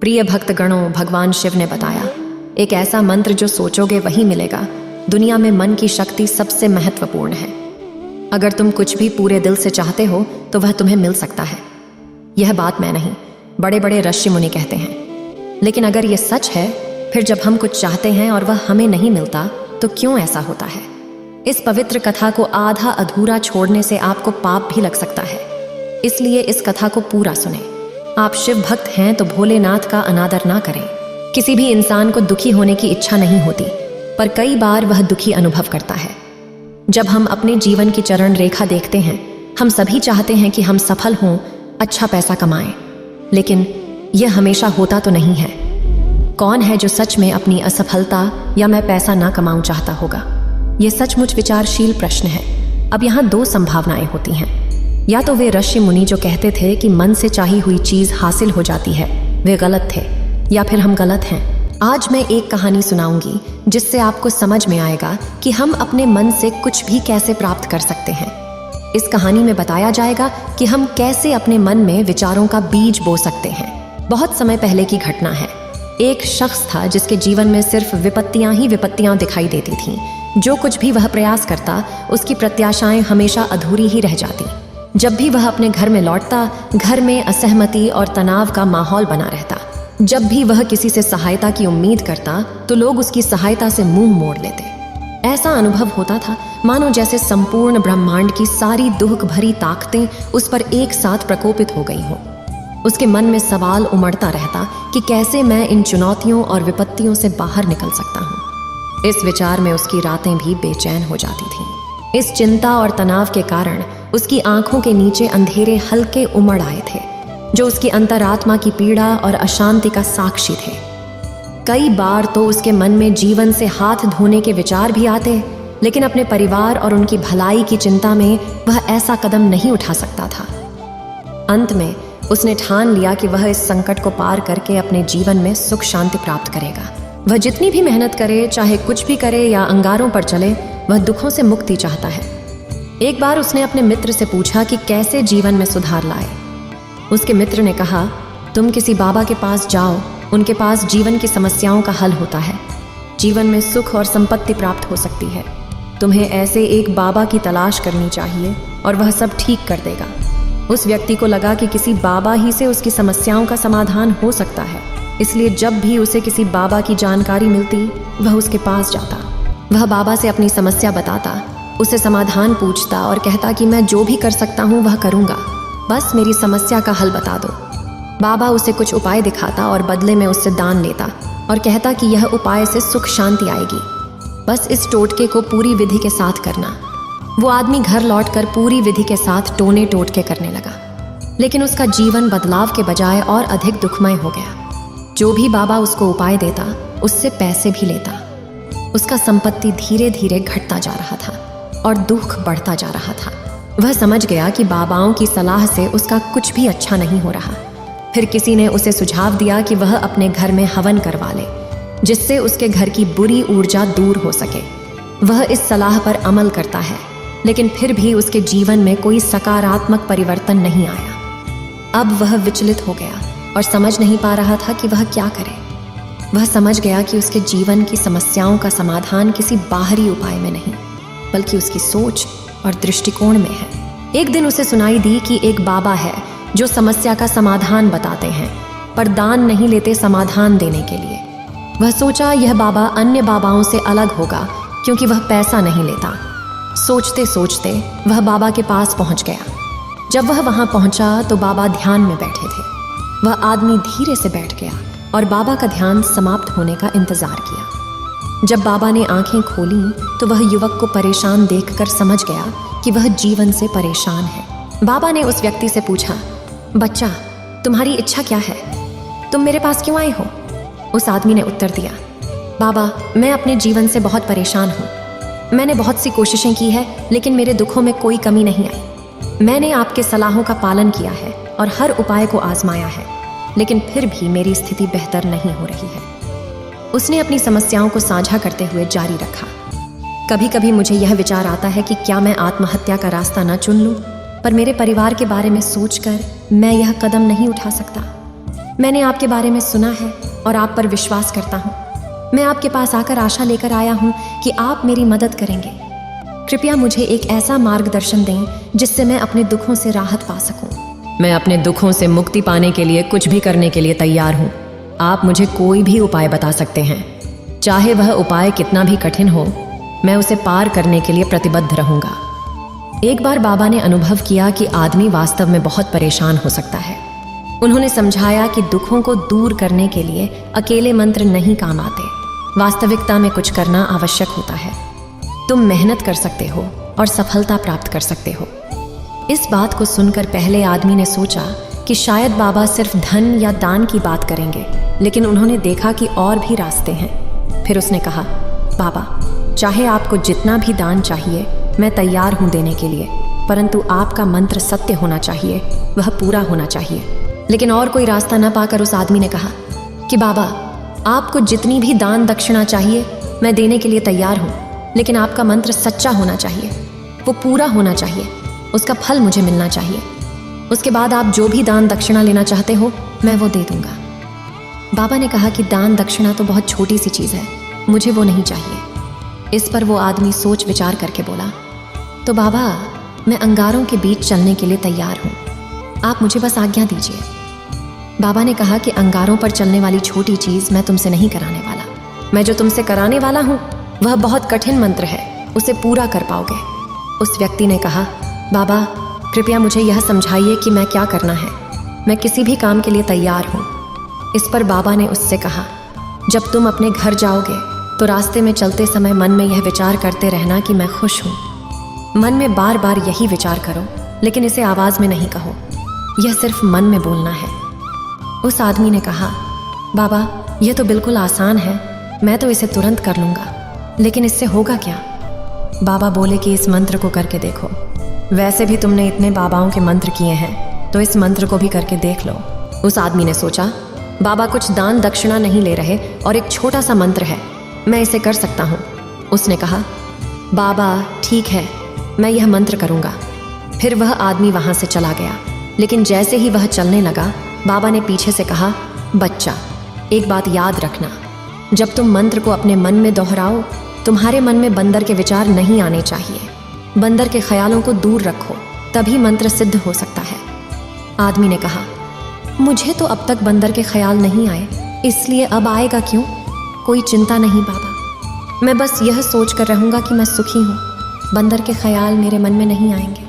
प्रिय भक्तगणों, भगवान शिव ने बताया, एक ऐसा मंत्र जो सोचोगे वही मिलेगा। दुनिया में मन की शक्ति सबसे महत्वपूर्ण है। अगर तुम कुछ भी पूरे दिल से चाहते हो तो वह तुम्हें मिल सकता है। यह बात मैं नहीं, बड़े बड़े ऋषि मुनि कहते हैं। लेकिन अगर यह सच है, फिर जब हम कुछ चाहते हैं और वह हमें नहीं मिलता तो क्यों ऐसा होता है? इस पवित्र कथा को आधा अधूरा छोड़ने से आपको पाप भी लग सकता है। इसलिए इस कथा को पूरा सुने। आप शिव भक्त हैं तो भोलेनाथ का अनादर ना करें। किसी भी इंसान को दुखी होने की इच्छा नहीं होती, पर कई बार वह दुखी अनुभव करता है। जब हम अपने जीवन की चरण रेखा देखते हैं, हम सभी चाहते हैं कि हम सफल हों, अच्छा पैसा कमाएं, लेकिन यह हमेशा होता तो नहीं है। कौन है जो सच में अपनी असफलता या मैं पैसा ना कमाऊं चाहता होगा? यह सचमुच विचारशील प्रश्न है। अब यहाँ दो संभावनाएं होती हैं। या तो वे ऋषि मुनि जो कहते थे कि मन से चाही हुई चीज हासिल हो जाती है, वे गलत थे, या फिर हम गलत हैं। आज मैं एक कहानी सुनाऊंगी जिससे आपको समझ में आएगा कि हम अपने मन से कुछ भी कैसे प्राप्त कर सकते हैं। इस कहानी में बताया जाएगा कि हम कैसे अपने मन में विचारों का बीज बो सकते हैं। बहुत समय पहले की घटना है। एक शख्स था जिसके जीवन में सिर्फ विपत्तियां ही विपत्तियां दिखाई देती थीं। जो कुछ भी वह प्रयास करता, उसकी प्रत्याशाएं हमेशा अधूरी ही रह जाती। जब भी वह अपने घर में लौटता, घर में असहमति और तनाव का माहौल बना रहता। जब भी वह किसी से सहायता की उम्मीद करता तो लोग उसकी सहायता से मुंह मोड़ लेते। ऐसा अनुभव होता था मानो जैसे संपूर्ण ब्रह्मांड की सारी दुख भरी ताकतें उस पर एक साथ प्रकोपित हो गई हों। उसके मन में सवाल उमड़ता रहता कि कैसे मैं इन चुनौतियों और विपत्तियों से बाहर निकल सकता हूँ। इस विचार में उसकी रातें भी बेचैन हो जाती थीं। इस चिंता और तनाव के कारण उसकी आंखों के नीचे अंधेरे हल्के उमड़ आए थे, जो उसकी अंतरात्मा की पीड़ा और अशांति का साक्षी थे। कई बार तो उसके मन में जीवन से हाथ धोने के विचार भी आते, लेकिन अपने परिवार और उनकी भलाई की चिंता में वह ऐसा कदम नहीं उठा सकता था। अंत में उसने ठान लिया कि वह इस संकट को पार करके अपने जीवन में सुख शांति प्राप्त करेगा। वह जितनी भी मेहनत करे, चाहे कुछ भी करे या अंगारों पर चले, वह दुखों से मुक्ति चाहता है। एक बार उसने अपने मित्र से पूछा कि कैसे जीवन में सुधार लाए। उसके मित्र ने कहा, तुम किसी बाबा के पास जाओ, उनके पास जीवन की समस्याओं का हल होता है। जीवन में सुख और संपत्ति प्राप्त हो सकती है। तुम्हें ऐसे एक बाबा की तलाश करनी चाहिए और वह सब ठीक कर देगा। उस व्यक्ति को लगा कि किसी बाबा ही से उसकी समस्याओं का समाधान हो सकता है, इसलिए जब भी उसे किसी बाबा की जानकारी मिलती, वह उसके पास जाता। वह बाबा से अपनी समस्या बताता, उसे समाधान पूछता और कहता कि मैं जो भी कर सकता हूँ वह करूँगा, बस मेरी समस्या का हल बता दो। बाबा उसे कुछ उपाय दिखाता और बदले में उससे दान लेता और कहता कि यह उपाय से सुख शांति आएगी, बस इस टोटके को पूरी विधि के साथ करना। वो आदमी घर लौटकर पूरी विधि के साथ टोने टोटके करने लगा, लेकिन उसका जीवन बदलाव के बजाय और अधिक दुखमय हो गया। जो भी बाबा उसको उपाय देता, उससे पैसे भी लेता। उसका संपत्ति धीरे धीरे घटता जा रहा था और दुख बढ़ता जा रहा था। वह समझ गया कि बाबाओं की सलाह से उसका कुछ भी अच्छा नहीं हो रहा। फिर किसी ने उसे सुझाव दिया कि वह अपने घर में हवन करवा ले, जिससे उसके घर की बुरी ऊर्जा दूर हो सके। वह इस सलाह पर अमल करता है, लेकिन फिर भी उसके जीवन में कोई सकारात्मक परिवर्तन नहीं आया। अब वह विचलित हो गया और समझ नहीं पा रहा था कि वह क्या करे। वह समझ गया कि उसके जीवन की समस्याओं का समाधान किसी बाहरी उपाय में नहीं, बल्कि उसकी सोच और दृष्टिकोण में है। एक दिन उसे सुनाई दी कि एक बाबा है जो समस्या का समाधान बताते हैं, पर दान नहीं लेते समाधान देने के लिए। वह सोचा यह बाबा अन्य बाबाओं से अलग होगा क्योंकि वह पैसा नहीं लेता। सोचते सोचते वह बाबा के पास पहुंच गया। जब वह वहां पहुंचा तो बाबा ध्यान में बैठे थे। वह आदमी धीरे से बैठ गया और बाबा का ध्यान समाप्त होने का इंतजार किया। जब बाबा ने आंखें खोली तो वह युवक को परेशान देखकर समझ गया कि वह जीवन से परेशान है। बाबा ने उस व्यक्ति से पूछा, बच्चा, तुम्हारी इच्छा क्या है? तुम मेरे पास क्यों आए हो? उस आदमी ने उत्तर दिया, बाबा, मैं अपने जीवन से बहुत परेशान हूँ। मैंने बहुत सी कोशिशें की है, लेकिन मेरे दुखों में कोई कमी नहीं आई। मैंने आपके सलाहों का पालन किया है और हर उपाय को आजमाया है, लेकिन फिर भी मेरी स्थिति बेहतर नहीं हो रही है। उसने अपनी समस्याओं को साझा करते हुए जारी रखा, कभी कभी मुझे यह विचार आता है कि क्या मैं आत्महत्या का रास्ता न चुन लूं, पर मेरे परिवार के बारे में सोचकर मैं यह कदम नहीं उठा सकता। मैंने आपके बारे में सुना है और आप पर विश्वास करता हूँ। मैं आपके पास आकर आशा लेकर आया हूँ कि आप मेरी मदद करेंगे। कृपया मुझे एक ऐसा मार्गदर्शन दें जिससे मैं अपने दुखों से राहत पा सकूं। मैं अपने दुखों से मुक्ति पाने के लिए कुछ भी करने के लिए तैयार हूँ। आप मुझे कोई भी उपाय बता सकते हैं, चाहे वह उपाय कितना भी कठिन हो, मैं उसे पार करने के लिए प्रतिबद्ध रहूंगा। एक बार बाबा ने अनुभव किया कि आदमी वास्तव में बहुत परेशान हो सकता है। उन्होंने समझाया कि दुखों को दूर करने के लिए अकेले मंत्र नहीं काम आते, वास्तविकता में कुछ करना आवश्यक होता है। तुम मेहनत कर सकते हो और सफलता प्राप्त कर सकते हो। इस बात को सुनकर पहले आदमी ने सोचा कि शायद बाबा सिर्फ धन या दान की बात करेंगे, लेकिन उन्होंने देखा कि और भी रास्ते हैं। फिर उसने कहा, बाबा, चाहे आपको जितना भी दान चाहिए मैं तैयार हूँ देने के लिए, परंतु आपका मंत्र सत्य होना चाहिए, वह पूरा होना चाहिए। लेकिन और कोई रास्ता न पाकर उस आदमी ने कहा कि बाबा, आपको जितनी भी दान दक्षिणा चाहिए मैं देने के लिए तैयार हूँ, लेकिन आपका मंत्र सच्चा होना चाहिए, वो पूरा होना चाहिए, उसका फल मुझे मिलना चाहिए। उसके बाद आप जो भी दान दक्षिणा लेना चाहते हो मैं वो दे दूंगा। बाबा ने कहा कि दान दक्षिणा तो बहुत छोटी सी चीज़ है, मुझे वो नहीं चाहिए। इस पर वो आदमी सोच विचार करके बोला, तो बाबा, मैं अंगारों के बीच चलने के लिए तैयार हूँ, आप मुझे बस आज्ञा दीजिए। बाबा ने कहा कि अंगारों पर चलने वाली छोटी चीज़ मैं तुमसे नहीं कराने वाला। मैं जो तुमसे कराने वाला हूँ वह बहुत कठिन मंत्र है, उसे पूरा कर पाओगे। उस व्यक्ति ने कहा, बाबा, कृपया मुझे यह समझाइए कि मैं क्या करना है, मैं किसी भी काम के लिए तैयार हूँ। इस पर बाबा ने उससे कहा, जब तुम अपने घर जाओगे तो रास्ते में चलते समय मन में यह विचार करते रहना कि मैं खुश हूँ। मन में बार बार यही विचार करो, लेकिन इसे आवाज़ में नहीं कहो, यह सिर्फ मन में बोलना है। उस आदमी ने कहा, बाबा, यह तो बिल्कुल आसान है, मैं तो इसे तुरंत कर लूँगा, लेकिन इससे होगा क्या? बाबा बोले कि इस मंत्र को करके देखो। वैसे भी तुमने इतने बाबाओं के मंत्र किए हैं, तो इस मंत्र को भी करके देख लो। उस आदमी ने सोचा, बाबा कुछ दान दक्षिणा नहीं ले रहे और एक छोटा सा मंत्र है, मैं इसे कर सकता हूँ। उसने कहा, बाबा ठीक है, मैं यह मंत्र करूँगा। फिर वह आदमी वहाँ से चला गया, लेकिन जैसे ही वह चलने लगा, बाबा ने पीछे से कहा, बच्चा, एक बात याद रखना, जब तुम मंत्र को अपने मन में दोहराओ, तुम्हारे मन में बंदर के विचार नहीं आने चाहिए। बंदर के ख्यालों को दूर रखो, तभी मंत्र सिद्ध हो सकता है। आदमी ने कहा, मुझे तो अब तक बंदर के ख्याल नहीं आए, इसलिए अब आएगा क्यों? कोई चिंता नहीं बाबा, मैं बस यह सोच कर रहूँगा कि मैं सुखी हूँ, बंदर के ख्याल मेरे मन में नहीं आएंगे।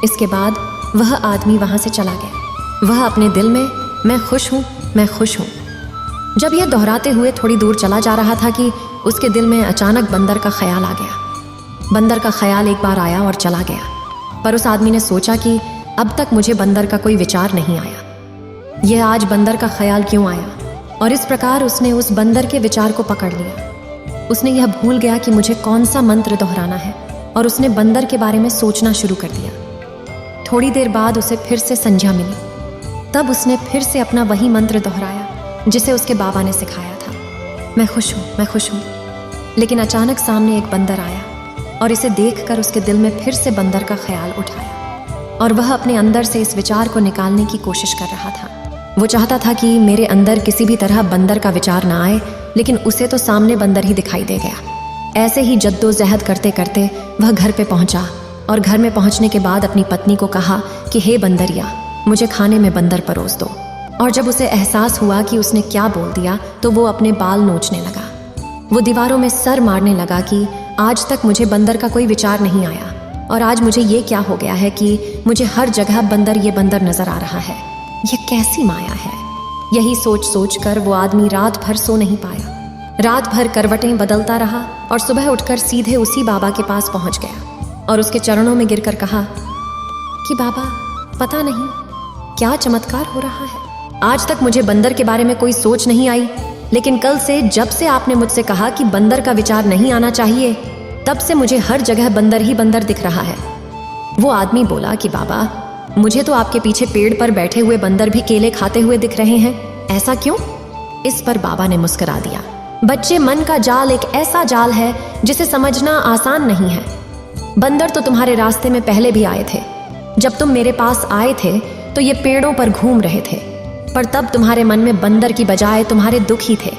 इसके बाद वह आदमी वहाँ से चला गया। वह अपने दिल में, मैं खुश हूँ, मैं खुश हूँ। जब यह दोहराते हुए थोड़ी दूर चला जा रहा था कि उसके दिल में अचानक बंदर का ख्याल आ गया। बंदर का ख्याल एक बार आया और चला गया, पर उस आदमी ने सोचा कि अब तक मुझे बंदर का कोई विचार नहीं आया, यह आज बंदर का ख्याल क्यों आया? और इस प्रकार उसने उस बंदर के विचार को पकड़ लिया। उसने यह भूल गया कि मुझे कौन सा मंत्र दोहराना है और उसने बंदर के बारे में सोचना शुरू कर दिया। थोड़ी देर बाद उसे फिर से संध्या मिली, तब उसने फिर से अपना वही मंत्र दोहराया जिसे उसके बाबा ने सिखाया था, मैं खुश हूँ, मैं खुश हूँ। लेकिन अचानक सामने एक बंदर आया और इसे देखकर उसके दिल में फिर से बंदर का ख्याल उठाया और वह अपने अंदर से इस विचार को निकालने की कोशिश कर रहा था। वो चाहता था कि मेरे अंदर किसी भी तरह बंदर का विचार ना आए, लेकिन उसे तो सामने बंदर ही दिखाई दे गया। ऐसे ही जद्दोजहद करते करते वह घर पे पहुंचा और घर में पहुंचने के बाद अपनी पत्नी को कहा कि हे बंदरिया, मुझे खाने में बंदर परोस दो। और जब उसे एहसास हुआ कि उसने क्या बोल दिया, तो वो अपने बाल नोचने लगा। वो दीवारों में सर मारने लगा कि आज तक मुझे बंदर का कोई विचार नहीं आया और आज मुझे ये क्या हो गया है कि मुझे हर जगह बंदर ये बंदर नजर आ रहा है, ये कैसी माया है। यही सोच सोच कर वो आदमी रात भर सो नहीं पाया। रात भर करवटें बदलता रहा और सुबह उठकर सीधे उसी बाबा के पास पहुंच गया और उसके चरणों में गिरकर कहा कि बाबा, पता नहीं क्या चमत्कार हो रहा है, आज तक मुझे बंदर के बारे में कोई सोच नहीं आई, लेकिन कल से जब से आपने मुझसे कहा कि बंदर का विचार नहीं आना चाहिए, तब से मुझे हर जगह बंदर ही बंदर दिख रहा है। वो आदमी बोला कि बाबा, मुझे तो आपके पीछे पेड़ पर बैठे हुए बंदर भी केले खाते हुए दिख रहे हैं, ऐसा क्यों? इस पर बाबा ने मुस्कुरा दिया, बच्चे, मन का जाल एक ऐसा जाल है जिसे समझना आसान नहीं है। बंदर तो तुम्हारे रास्ते में पहले भी आए थे। जब तुम मेरे पास आए थे तो ये पेड़ों पर घूम रहे थे, पर तब तुम्हारे मन में बंदर की बजाय तुम्हारे दुख ही थे।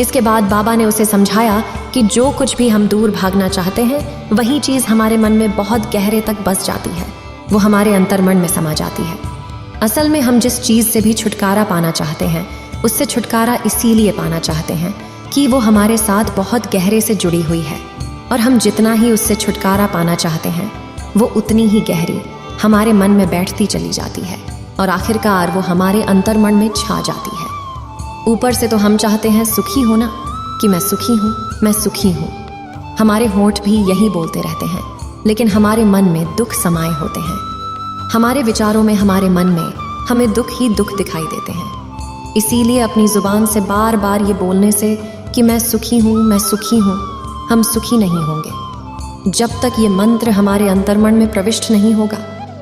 इसके बाद बाबा ने उसे समझाया कि जो कुछ भी हम दूर भागना चाहते हैं वही चीज़ हमारे मन में बहुत गहरे तक बस जाती है, वो हमारे अंतर्मन में समा जाती है। असल में हम जिस चीज़ से भी छुटकारा पाना चाहते हैं उससे छुटकारा इसीलिए पाना चाहते हैं कि वो हमारे साथ बहुत गहरे से जुड़ी हुई है, और हम जितना ही उससे छुटकारा पाना चाहते हैं वो उतनी ही गहरी हमारे मन में बैठती चली जाती है और आखिरकार वो हमारे अंतर्मन में छा जाती है। ऊपर से तो हम चाहते हैं सुखी होना कि मैं सुखी हूँ, मैं सुखी हूँ। हमारे होंठ भी यही बोलते रहते हैं, लेकिन हमारे मन में दुख समाये होते हैं। हमारे विचारों में, हमारे मन में हमें दुख ही दुख दिखाई देते हैं। इसीलिए अपनी जुबान से बार बार ये बोलने से कि मैं सुखी हूँ, मैं सुखी हूँ, हम सुखी नहीं होंगे जब तक ये मंत्र हमारे अंतर्मन में प्रविष्ट नहीं होगा।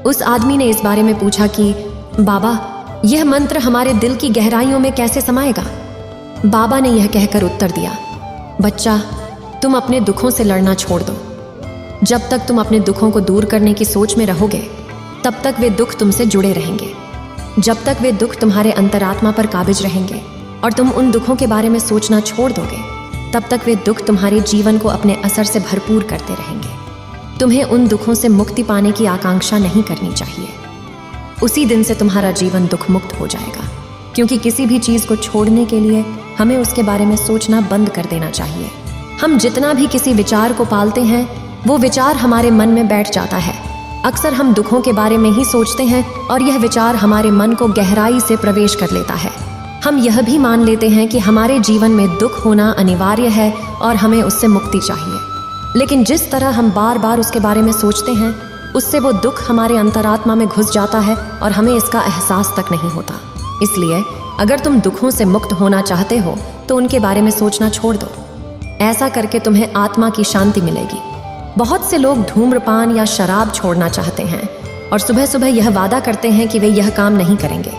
उस आदमी ने इस बारे में पूछा कि बाबा, यह मंत्र हमारे दिल की गहराइयों में कैसे समाएगा? बाबा ने यह कहकर उत्तर दिया, बच्चा, तुम अपने दुखों से लड़ना छोड़ दो। जब तक तुम अपने दुखों को दूर करने की सोच में रहोगे तब तक वे दुख तुमसे जुड़े रहेंगे। जब तक वे दुख तुम्हारे अंतरात्मा पर काबिज रहेंगे और तुम उन दुखों के बारे में सोचना छोड़ दोगे तब तक वे दुख तुम्हारे जीवन को अपने असर से भरपूर करते रहेंगे। तुम्हें उन दुखों से मुक्ति पाने की आकांक्षा नहीं करनी चाहिए। उसी दिन से तुम्हारा जीवन दुख मुक्त हो जाएगा, क्योंकि किसी भी चीज़ को छोड़ने के लिए हमें उसके बारे में सोचना बंद कर देना चाहिए। हम जितना भी किसी विचार को पालते हैं वो विचार हमारे मन में बैठ जाता है। अक्सर हम दुखों के बारे में ही सोचते हैं और यह विचार हमारे मन को गहराई से प्रवेश कर लेता है। हम यह भी मान लेते हैं कि हमारे जीवन में दुख होना अनिवार्य है और हमें उससे मुक्ति चाहिए। लेकिन जिस तरह हम बार बार उसके बारे में सोचते हैं उससे वो दुख हमारे अंतरात्मा में घुस जाता है और हमें इसका एहसास तक नहीं होता। इसलिए अगर तुम दुखों से मुक्त होना चाहते हो तो उनके बारे में सोचना छोड़ दो। ऐसा करके तुम्हें आत्मा की शांति मिलेगी। बहुत से लोग धूम्रपान या शराब छोड़ना चाहते हैं और सुबह सुबह यह वादा करते हैं कि वे यह काम नहीं करेंगे,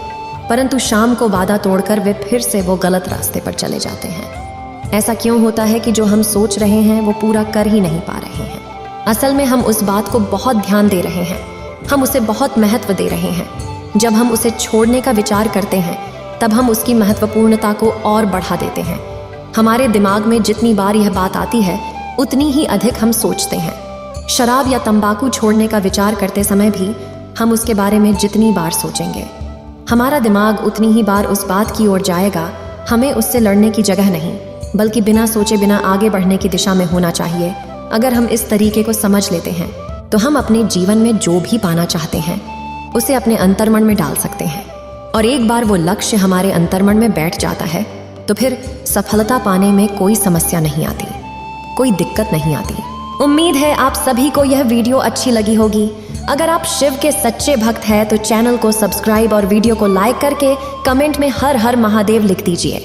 परंतु शाम को वादा तोड़कर वे फिर से वो गलत रास्ते पर चले जाते हैं। ऐसा क्यों होता है कि जो हम सोच रहे हैं वो पूरा कर ही नहीं पा रहे हैं? असल में हम उस बात को बहुत ध्यान दे रहे हैं, हम उसे बहुत महत्व दे रहे हैं। जब हम उसे छोड़ने का विचार करते हैं तब हम उसकी महत्वपूर्णता को और बढ़ा देते हैं। हमारे दिमाग में जितनी बार यह बात आती है उतनी ही अधिक हम सोचते हैं। शराब या तंबाकू छोड़ने का विचार करते समय भी हम उसके बारे में जितनी बार सोचेंगे हमारा दिमाग उतनी ही बार उस बात की ओर जाएगा। हमें उससे लड़ने की जगह नहीं, बल्कि बिना सोचे बिना आगे बढ़ने की दिशा में होना चाहिए। अगर हम इस तरीके को समझ लेते हैं तो हम अपने जीवन में जो भी पाना चाहते हैं उसे अपने अंतर्मन में डाल सकते हैं, और एक बार वो लक्ष्य हमारे अंतर्मन में बैठ जाता है तो फिर सफलता पाने में कोई समस्या नहीं आती, कोई दिक्कत नहीं आती। उम्मीद है आप सभी को यह वीडियो अच्छी लगी होगी। अगर आप शिव के सच्चे भक्त हैं तो चैनल को सब्सक्राइब और वीडियो को लाइक करके कमेंट में हर हर महादेव लिख दीजिए।